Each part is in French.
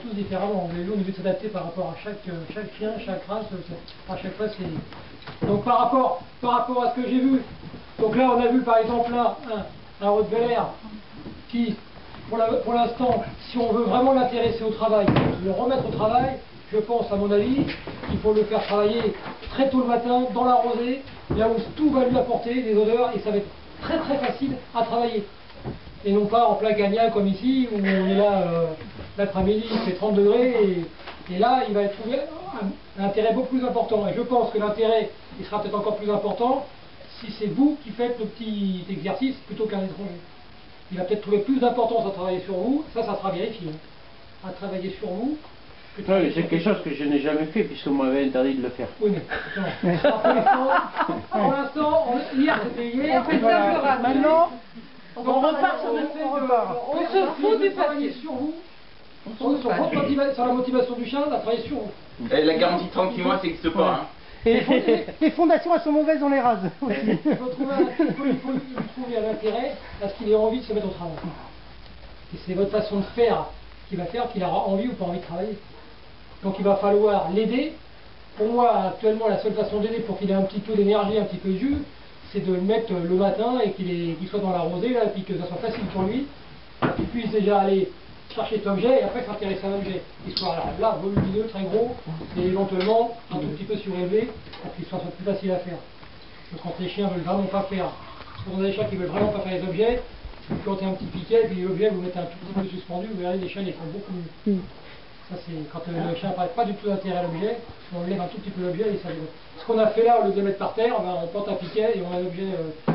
Tous différemment, on est obligé de s'adapter par rapport à chaque chien, chaque race, à chaque fois c'est... Donc par rapport à ce que j'ai vu, donc là on a vu par exemple là un Rottweiler qui, pour l'instant, si on veut vraiment l'intéresser au travail, le remettre au travail, je pense à mon avis qu'il faut le faire travailler très tôt le matin, dans la rosée, là où tout va lui apporter des odeurs et ça va être très très facile à travailler. Et non pas en plein gagnant comme ici, où on est là l'après-midi, il fait 30 degrés, et là, il va trouver un intérêt beaucoup plus important. Et je pense que l'intérêt, il sera peut-être encore plus important si c'est vous qui faites le petit exercice plutôt qu'un étranger. Il va peut-être trouver plus d'importance à travailler sur vous, ça sera vérifié, à travailler sur vous. Oui, c'est quelque chose que je n'ai jamais fait, puisqu'on m'avait interdit de le faire. Oui, mais pour l'instant, hier c'était hier, voilà. Maintenant, on repart sur on se fout du papier sur vous, sur la motivation du chien, à travailler sur vous. Et la garantie 36 mois, ça n'existe pas. Hein. Et les fondations, elles sont mauvaises, on les rase aussi. Il faut trouver un intérêt à ce qu'il ait envie de se mettre au travail. Et c'est votre façon de faire qui va faire qu'il aura envie ou pas envie de travailler. Donc il va falloir l'aider. Pour moi, actuellement, la seule façon d'aider pour qu'il ait un petit peu d'énergie, un petit peu de jus, c'est de le mettre le matin et qu'il soit dans la rosée, là, et puis que ça soit facile pour lui, qu'il puisse déjà aller chercher cet objet et après s'intéresser à un objet. Qu'il soit là, volumineux, très gros, et éventuellement un tout petit peu surélevé, pour qu'il soit plus facile à faire. Donc quand les chiens veulent vraiment pas faire, quand on a des chiens qui veulent vraiment pas faire les objets, vous plantez un petit piquet, et puis l'objet vous mettez un tout petit peu suspendu, vous verrez les chiens les font beaucoup mieux. Ça c'est quand le chien n'a pas du tout d'intérêt à l'objet, on lève un tout petit peu l'objet et ça le... Ce qu'on a fait là, au lieu de le mettre par terre, on plante un piquet et on a l'objet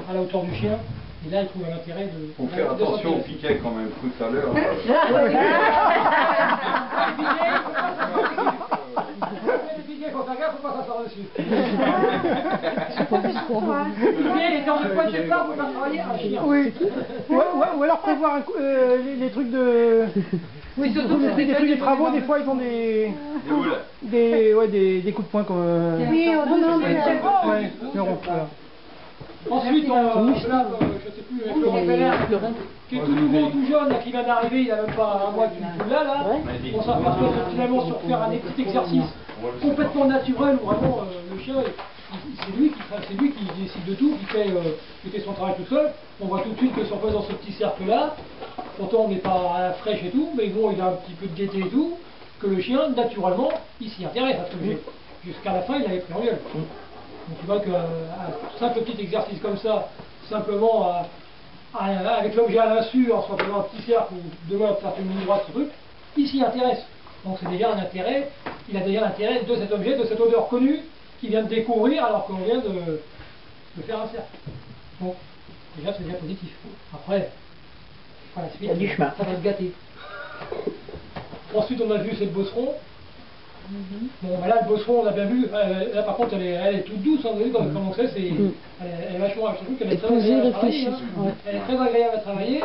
à la hauteur du chien. Et là, il trouve un intérêt de... Faut faire attention au piquet quand même, tout à l'heure. Les piquets, faut faire gaffe, faut pas s'asseoir dessus. Les temps de poids de départ, faut faire travailler un chien. Oui. Ou alors prévoir les trucs de... Oui, surtout des trucs de travaux, des fois ils ont des coups de poing comme... Oui, non, mais c'est bon. Ouais, le rond, voilà. Ensuite, là, je sais plus, avec le Rottweiler, qui est tout nouveau, tout jeune, là, qui vient d'arriver, il n'a même pas un mois qu'il est là, on s'aperçoit que finalement sur faire un petit exercice complètement naturel, où vraiment le chien, c'est lui qui décide de tout, qui fait son travail tout seul. On voit tout de suite que si on passe dans ce petit cercle-là, pourtant on n'est pas à la fraîche et tout, mais bon, il a un petit peu de gaieté et tout, que le chien, naturellement, il s'y intéresse à ce objet. Jusqu'à la fin, il avait pris en gueule. Donc tu vois qu'un simple petit exercice comme ça, simplement avec l'objet à l'insu, en soit un petit cercle ou demain faire une ligne droite, ce truc, il s'y intéresse. Donc c'est déjà un intérêt, il a déjà l'intérêt de cet objet, de cette odeur connue qu'il vient de découvrir alors qu'on vient de faire un cercle. Bon, déjà c'est déjà positif. Après, par la suite, ça va se gâter. Ensuite on a vu cette bosseron. Bon, bah là, le bosseron, on a bien vu, là par contre, elle est toute douce, hein, vous voyez comment c'est, elle est vachement, je trouve qu'elle est très agréable à travailler, hein. Elle est très agréable à travailler,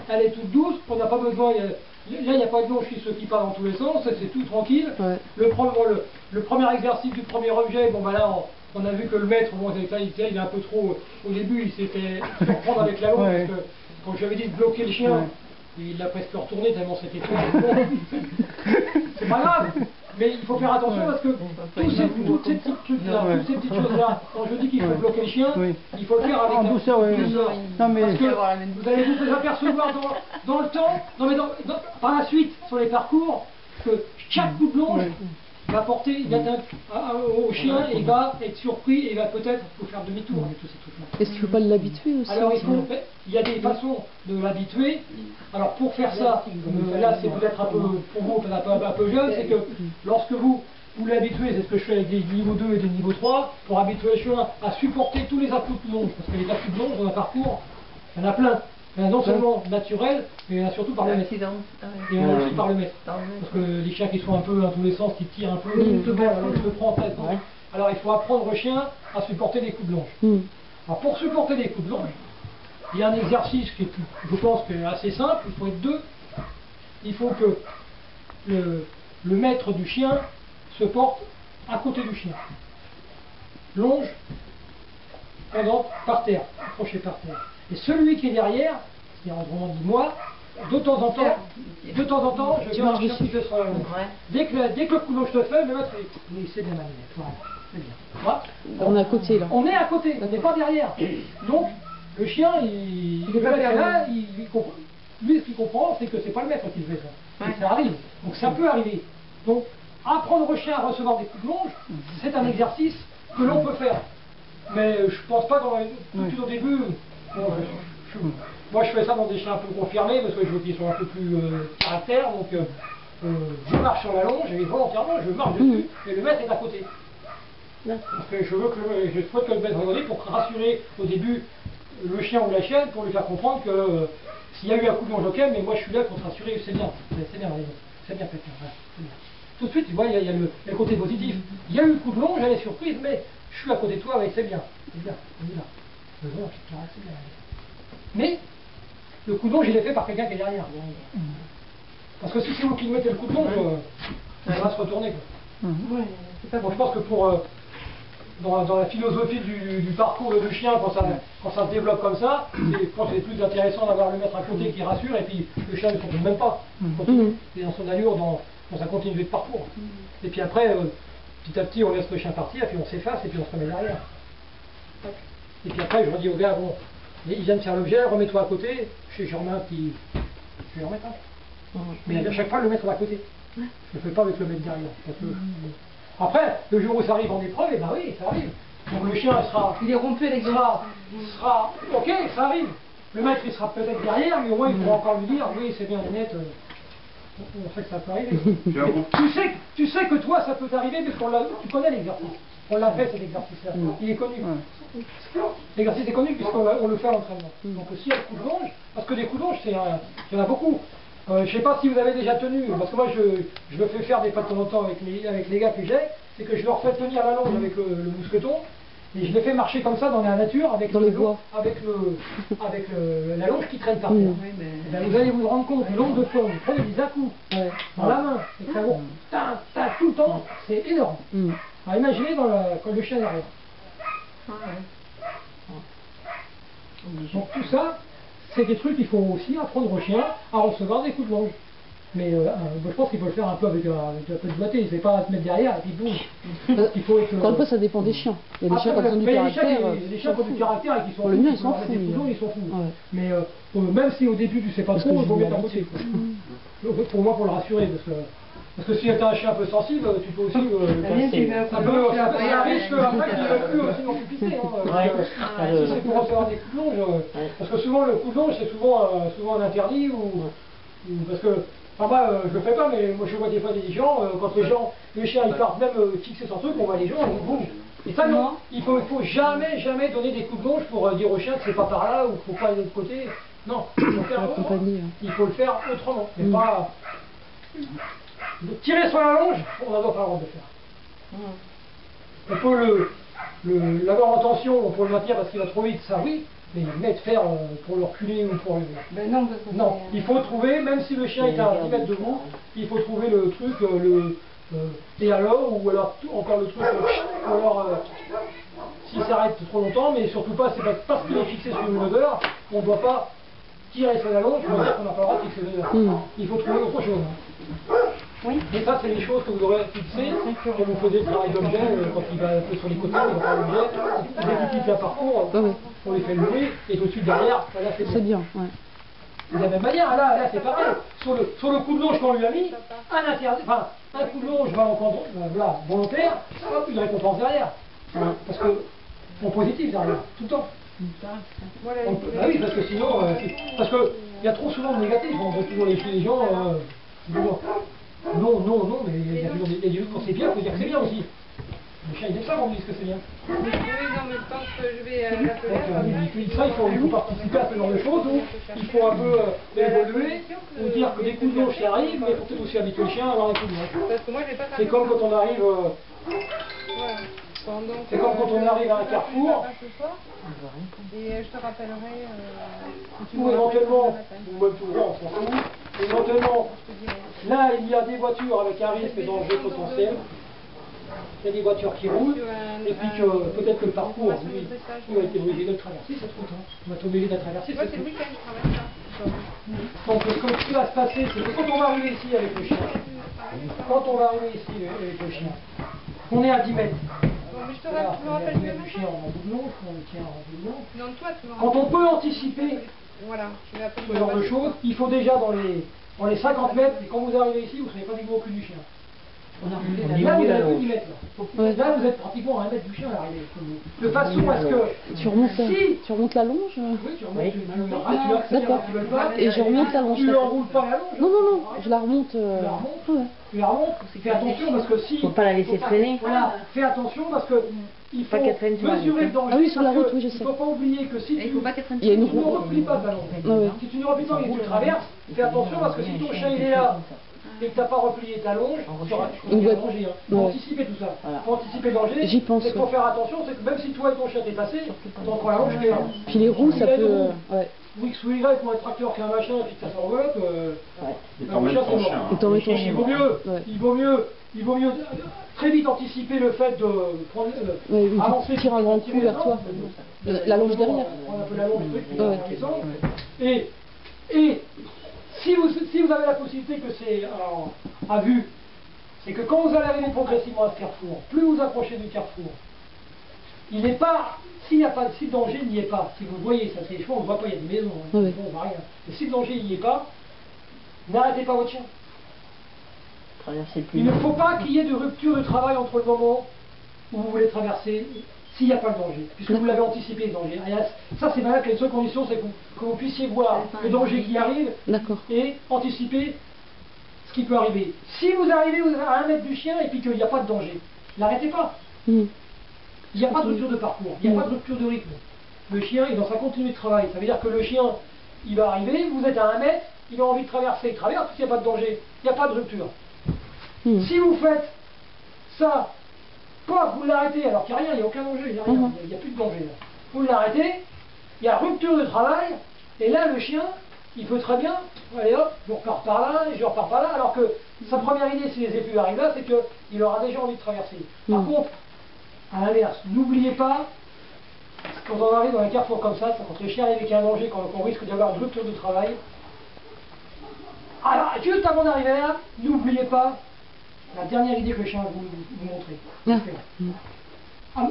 elle est toute douce, on n'a pas besoin, là il n'y a pas de long chez ceux qui partent dans tous les sens, c'est tout tranquille. Le premier exercice du premier objet, bon bah là, on a vu que le maître, bon, il est un peu trop, au début, il s'est fait surprendre avec la longue, parce que quand je lui avais dit de bloquer le chien, il l'a presque retourné tellement c'était fait. C'est pas grave, mais il faut faire attention parce que toutes ces petites trucs-là, toutes ces petites choses-là, quand je dis qu'il faut bloquer le chien, il faut le faire avec en douceur. Parce que vous allez vous apercevoir dans le temps, par la suite, sur les parcours, que chaque coup de longe va porter au chien et va être surpris et va peut-être faire demi-tour avec tous ces trucs-là. Est-ce qu'il ne faut pas l'habituer aussi? Alors il y a des façons de l'habituer. Alors pour faire ça, là c'est peut-être un peu pour vous un peu jeune, c'est que lorsque vous l'habituez, c'est ce que je fais avec des niveaux 2 et des niveaux 3, pour habituer le chien à supporter tous les à-coups de longe, parce que les à-coups de longe dans un parcours, il y en a plein. Il y en a non seulement naturel, mais il y en a surtout par le maître. Et il y en a aussi par le maître. Parce que les chiens qui sont un peu dans tous les sens, qui tirent un peu, se prend en tête. Alors il faut apprendre au chien à supporter des coups de longe. Alors pour supporter des coups de longe, il y a un exercice qui est, je pense, qui est assez simple, il faut être deux. Il faut que le maître du chien se porte à côté du chien. Longe, pendant, par terre, accroché par terre. Et celui qui est derrière, c'est-à-dire autrement dit moi, de temps en temps, je viens un chien qui fait sur la longe. Dès que le coup de longe se fait, le maître dit oui, c'est bien Maninette, voilà, c'est bien. Voilà. On est à côté là. On est à côté, on n'est pas derrière. Donc, le chien, il est là, il comprend. Lui, ce qu'il comprend, c'est que c'est pas le maître qui fait ça. Ouais. Ça arrive. Donc ça peut arriver. Donc, apprendre au chien à recevoir des coups de longe, c'est un exercice que l'on peut faire. Mais je pense pas tout au début. Moi, je fais ça dans des chiens un peu confirmés parce que je veux qu'ils soient un peu plus caractère. Donc, je marche sur la longe et volontairement, je marche dessus et le maître est à côté. Parce que je souhaite que le maître regarde pour rassurer au début le chien ou la chienne pour lui faire comprendre que s'il y a eu un coup de longe, ok, mais moi je suis là pour te rassurer, c'est bien, c'est bien, c'est bien fait. Ouais, tout de suite, tu vois, il y a le côté positif. Il y a eu le coup de longe, elle est surprise, mais je suis à côté de toi, ouais, c'est bien, on est là. Le longe, c'est bien. Mais le coup de longe, il est fait par quelqu'un qui est derrière. Parce que si c'est vous qui mettez le coup de longe, ça va se retourner. Bon, je pense que pour dans la philosophie du parcours du chien, quand ça se développe comme ça, je pense que c'est plus intéressant d'avoir le maître à côté qui rassure, et puis le chien ne continue même pas. Il continue, il est dans son allure, dans sa continuité de parcours. Et puis après, petit à petit, on laisse le chien partir, et puis on s'efface, et puis on se remet derrière. Et puis après, je redis au gars, bon, il vient de faire l'objet, remets-toi à côté, je remets un petit... Je vais remettre un. Mais à chaque fois, le mettre à côté. Je ne le fais pas avec le maître derrière. Parce que... Après, le jour où ça arrive en épreuve, eh ben oui, ça arrive. Donc le chien, il est rompu avec sera ok, ça arrive. Le maître, il sera peut-être derrière, mais au moins, il pourra encore lui dire, oui, c'est bien, net, on sait que ça peut arriver. tu sais que toi, ça peut t'arriver, parce que tu connais l'exercice. On l'a fait, cet exercice-là. Il est connu. L'exercice est connu, puisqu'on le fait à l'entraînement. Donc s'il y a le coup de longe, parce que des coups de longe, il y en a beaucoup. Je ne sais pas si vous avez déjà tenu, parce que moi je le fais faire des fois de temps en temps avec les gars que j'ai, c'est que je leur fais tenir la longe avec le mousqueton, et je les fais marcher comme ça dans la nature avec, la longe qui traîne par terre. Ben, vous allez vous rendre compte, le nombre de fois où vous prenez des à-coups dans la main, et que ça va tout le temps, c'est énorme. Alors imaginez quand le chien est derrière. Donc tout ça, c'est des trucs qu'il faut aussi apprendre au chien à recevoir des coups de longe. Mais je pense qu'il faut le faire un peu avec un peu de doigté, c'est pas à se mettre derrière et puis boum. Il faut être, Quand un peu ça dépend des chiens. Il y a des chiens qui ont du caractère. Les chiens qui ont du caractère et qui sont le mien, ils s'en fous. Mais même si au début tu sais pas trop, il faut mettre à côté. Pour moi, pour le rassurer, parce que si tu as un chien un peu sensible, tu peux aussi... ça risque après qu'il ne veuille plus aussi non plus pisser. Si c'est pour recevoir des coups de longe, parce que souvent le coup de longe c'est souvent un interdit, ou parce que, enfin moi je le fais pas, mais moi je vois des fois des gens, quand les chiens ils partent même fixer son truc, on voit les gens, et boum. Et ça non, il faut jamais donner des coups de longe pour dire au chien que c'est pas par là, ou qu'il ne faut pas aller de l'autre côté. Non, il faut le faire autrement, mais pas... Tirer sur la longe, on n'a pas le droit de le faire. On peut l'avoir en tension, on peut le maintenir parce qu'il va trop vite, ça oui, mais le mettre faire pour le reculer ou pour le... Non, il faut trouver, même si le chien est à 10 mètres de vous, il faut trouver le truc, et alors, ou alors encore le truc, ou alors s'il s'arrête trop longtemps, mais surtout pas, c'est parce qu'il est fixé sur une odeur, on ne doit pas tirer sur la longe, pour dire qu'on n'a pas le droit de fixer l'odeur. Il faut trouver autre chose. Oui. Et ça, c'est les choses que vous aurez fixées quand vous faisiez le travail d'objet, quand il va un peu sur les côtés, il va faire l'objet, dès qu'il quitte un parcours, on les fait lever, et tout de suite derrière, là c'est bien. De la même manière, là c'est pareil. Sur le coup de longe qu'on lui a mis, un coup de longe volontaire, hop, une récompense derrière. Parce que, en positif derrière, tout le temps. Ah oui, parce que sinon, parce qu'il y a trop souvent de négatifs, on veut toujours les gens, non, mais il y a des choses quand c'est bien, il faut dire que c'est bien aussi. Le chien il aime ça, on dit que c'est bien. Il faut participer à ce genre de choses, où il faut un peu évoluer, ou dire que des coups de longe qui arrivent, mais il faut peut-être aussi habituer le chien à avoir des coups de longe. C'est comme quand on arrive... C'est comme quand on arrive à un carrefour. Et je te rappellerai. Ou éventuellement, ou même tout le monde, on s'en fout. Éventuellement, là il y a des voitures avec un risque et danger potentiel. Il y a des voitures qui roulent, et puis que peut-être que le parcours, lui, il va être obligé de le traverser, c'est trop tard. On va être obligé de le traverser, c'est trop tard. Donc ce qui va se passer, c'est que quand on va arriver ici avec le chien, on est à 10 mètres. Bon, mais je te Voilà, me on est à rappelle 10 mieux mètres du chien maintenant. en doublon, on le tient en doublon. Non, toi, tu me Quand rappelles. on peut anticiper Voilà, je vais appeler ce genre de choses, il faut déjà dans les 50 mètres, et quand vous arrivez ici, vous ne savez pas du tout au cul du chien. Là, vous avez plus 10 mètres. Ouais. Là, vous êtes pratiquement à 1 mètre du chien à l'arrivée. De façon à ce que Tu remontes, si tu remontes la longe oui, tu remontes, tu accélères, D'accord. tu veux pas, Et je remonte la longe. tu d'accord. enroules pas la longe. Non, non, non, je la remonte. Tu la remontes, Ouais. tu la remontes, fais attention parce que si... Faut pas la laisser traîner. Voilà, fais attention parce que il faut Pas qu'elle traîne sur la mesurer le route. danger. Ah oui, sur la parce route, que oui, je il sais. faut pas oublier que si Il faut pas qu'elle traîne Il y a une tu ne roue. replies pas le ballon, Ouais. si tu ne replies pas et que tu le traverses, fais attention parce que si ton chien il est là et que tu n'as pas replié ta longe, tu auras Il va- danger. Hein. Faut Ouais. anticiper tout ça. Voilà. Faut anticiper le danger. J'y pense, Et faut ouais. faire attention, c'est que même si toi et ton chien t'es passé, t'en la longe qui est là. Puis les roues, ça Il a une peut. roue. Ouais. Ou X ou Y pour un tracteur qui a un machin et puis que ça s'enveloppe, Et le t'emmènes chien, ton c'est chien. mort. Et t'en mets ton Il chien. vaut mieux, Ouais. il vaut mieux très vite anticiper le fait de prendre, Ouais, ou avancer, tu tires un grand tirer coup vers dedans, toi. La longe derrière. On appelle la longe truc, Ouais. et si vous avez la possibilité que c'est à vue, c'est que quand vous allez arriver progressivement à ce carrefour, plus vous approchez du carrefour, il n'est pas, si le danger n'y est pas, si vous le voyez, ça c'est des fois on ne voit pas, il y a des maisons, hein, Ouais. on voit rien. Mais si le danger n'y est pas, n'arrêtez pas votre chien. Traverser plus. Il ne faut pas qu'il y ait de rupture de travail entre le moment où vous voulez traverser, s'il n'y a pas le danger, puisque vous l'avez anticipé le danger. Ça c'est valable, la seule condition c'est que vous puissiez voir le danger qui arrive D'accord. et anticiper ce qui peut arriver. Si vous arrivez à 1 mètre du chien et puis qu'il n'y a pas de danger, n'arrêtez pas. Mhm. Il n'y a pas de rupture de parcours, il n'y a pas de rupture de rythme. Le chien est dans sa continuité de travail. Ça veut dire que le chien, il va arriver, vous êtes à 1 mètre, il a envie de traverser, il traverse, il n'y a pas de danger, il n'y a pas de rupture. Mhm. Si vous faites ça, pas vous l'arrêtez alors qu'il n'y a rien, il n'y a aucun danger, il n'y a rien, Mhm. il n'y a plus de danger. Là. Vous l'arrêtez, il y a rupture de travail, et là le chien, il peut très bien, allez hop, je repars par là, et je repars par là, alors que sa première idée, si les effluves arrivent là, c'est qu'il aura déjà envie de traverser. Par Mhm. contre, à l'inverse, n'oubliez pas, quand on arrive dans un carrefour comme ça, quand le chien arrive avec un danger, quand on risque d'avoir une rupture de travail, alors juste avant d'arriver là, n'oubliez pas la dernière idée que le chien va vous montrer. Ah.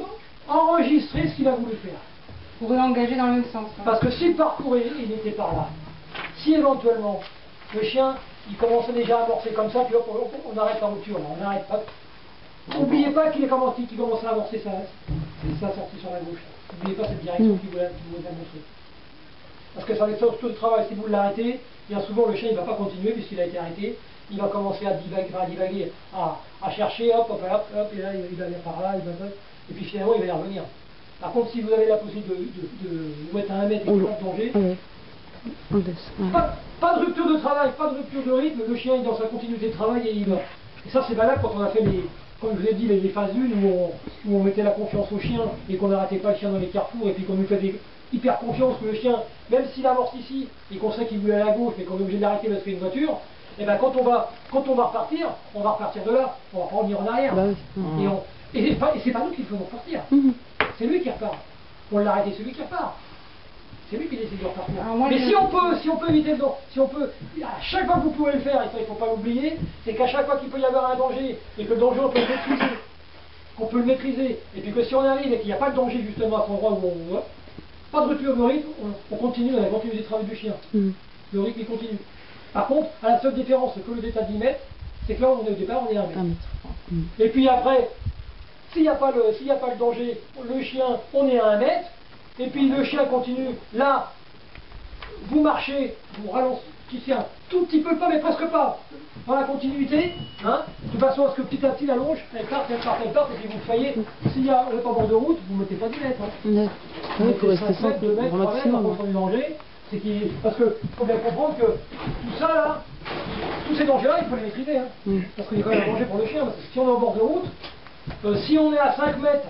Enregistrez ce qu'il a voulu faire. Pour réengager dans le même sens. hein. Parce que si le parcours il était par là, si éventuellement le chien il commençait déjà à amorcer comme ça, puis hop, on arrête la rupture, là, on arrête pas. N'oubliez pas qu'il commençait à amorcer sa sortie sur la gauche. N'oubliez pas cette direction qu'il voulait montrer. Parce que ça va être surtout le travail, si vous l'arrêtez, bien souvent le chien il ne va pas continuer puisqu'il a été arrêté, il va commencer à divaguer, à chercher, hop, et là il va aller par là, et puis finalement il va y revenir. Par contre, si vous avez la possibilité de vous mettre à 1 mètre et qu'il n'y a pas de danger, Ouais. On laisse. Ouais. pas de rupture de travail, pas de rupture de rythme, le chien est dans sa continuité de travail et il va. Et ça c'est valable quand on a fait comme je vous ai dit, les phases 1 où on mettait la confiance au chien et qu'on n'arrêtait pas le chien dans les carrefours et puis qu'on lui faisait hyper confiance que le chien, même s'il amorce ici et qu'on sait qu'il voulait aller à gauche mais qu'on est obligé de l'arrêter parce qu'il y a une voiture, et bien quand on va repartir, on va repartir de là, on va pas revenir en arrière. Bah oui. Et c'est pas nous qui le faisons repartir, Mhm. c'est lui qui repart. On l'a arrêté, c'est lui qui repart. C'est lui qui décide de repartir. Alors moi, Mais je- si on peut éviter le danger, si on peut, à chaque fois que vous pouvez le faire, et ça il ne faut pas l'oublier, c'est qu'à chaque fois qu'il peut y avoir un danger, et que le danger on peut le maîtriser, qu'on peut le maîtriser, et puis que si on arrive et qu'il n'y a pas de danger justement à cet endroit où on voit, pas de rupture de rythme, on continue dans la continuité de travail du chien. Mhm. Le rythme il continue. Par contre, à la seule différence que le détail 10 mètres, c'est que là on est au départ, on est à 1 mètre. 1 mètre. Mhm. Et puis après, s'il n'y a pas le danger, le chien, on est à 1 mètre, et puis le chien continue, là, vous marchez, vous ralentissez un tout petit peu, pas mais presque pas, dans la continuité, hein, de façon à ce que petit à petit la longe, elle parte, et puis vous voyez, s'il y a le bord de route, vous ne mettez pas 10 mètres. Hein. Ouais. Vous Ouais, mettez faut rester 5 mètres, 2 mètres, 3 au mètres, en maximum. fonction du danger, parce que faut bien comprendre que tout ça là, tous ces dangers-là, il faut les maîtriser, hein, Mhm. parce qu'il y a quand même un danger pour le chien, parce que si on est au bord de route, si on est à 5 mètres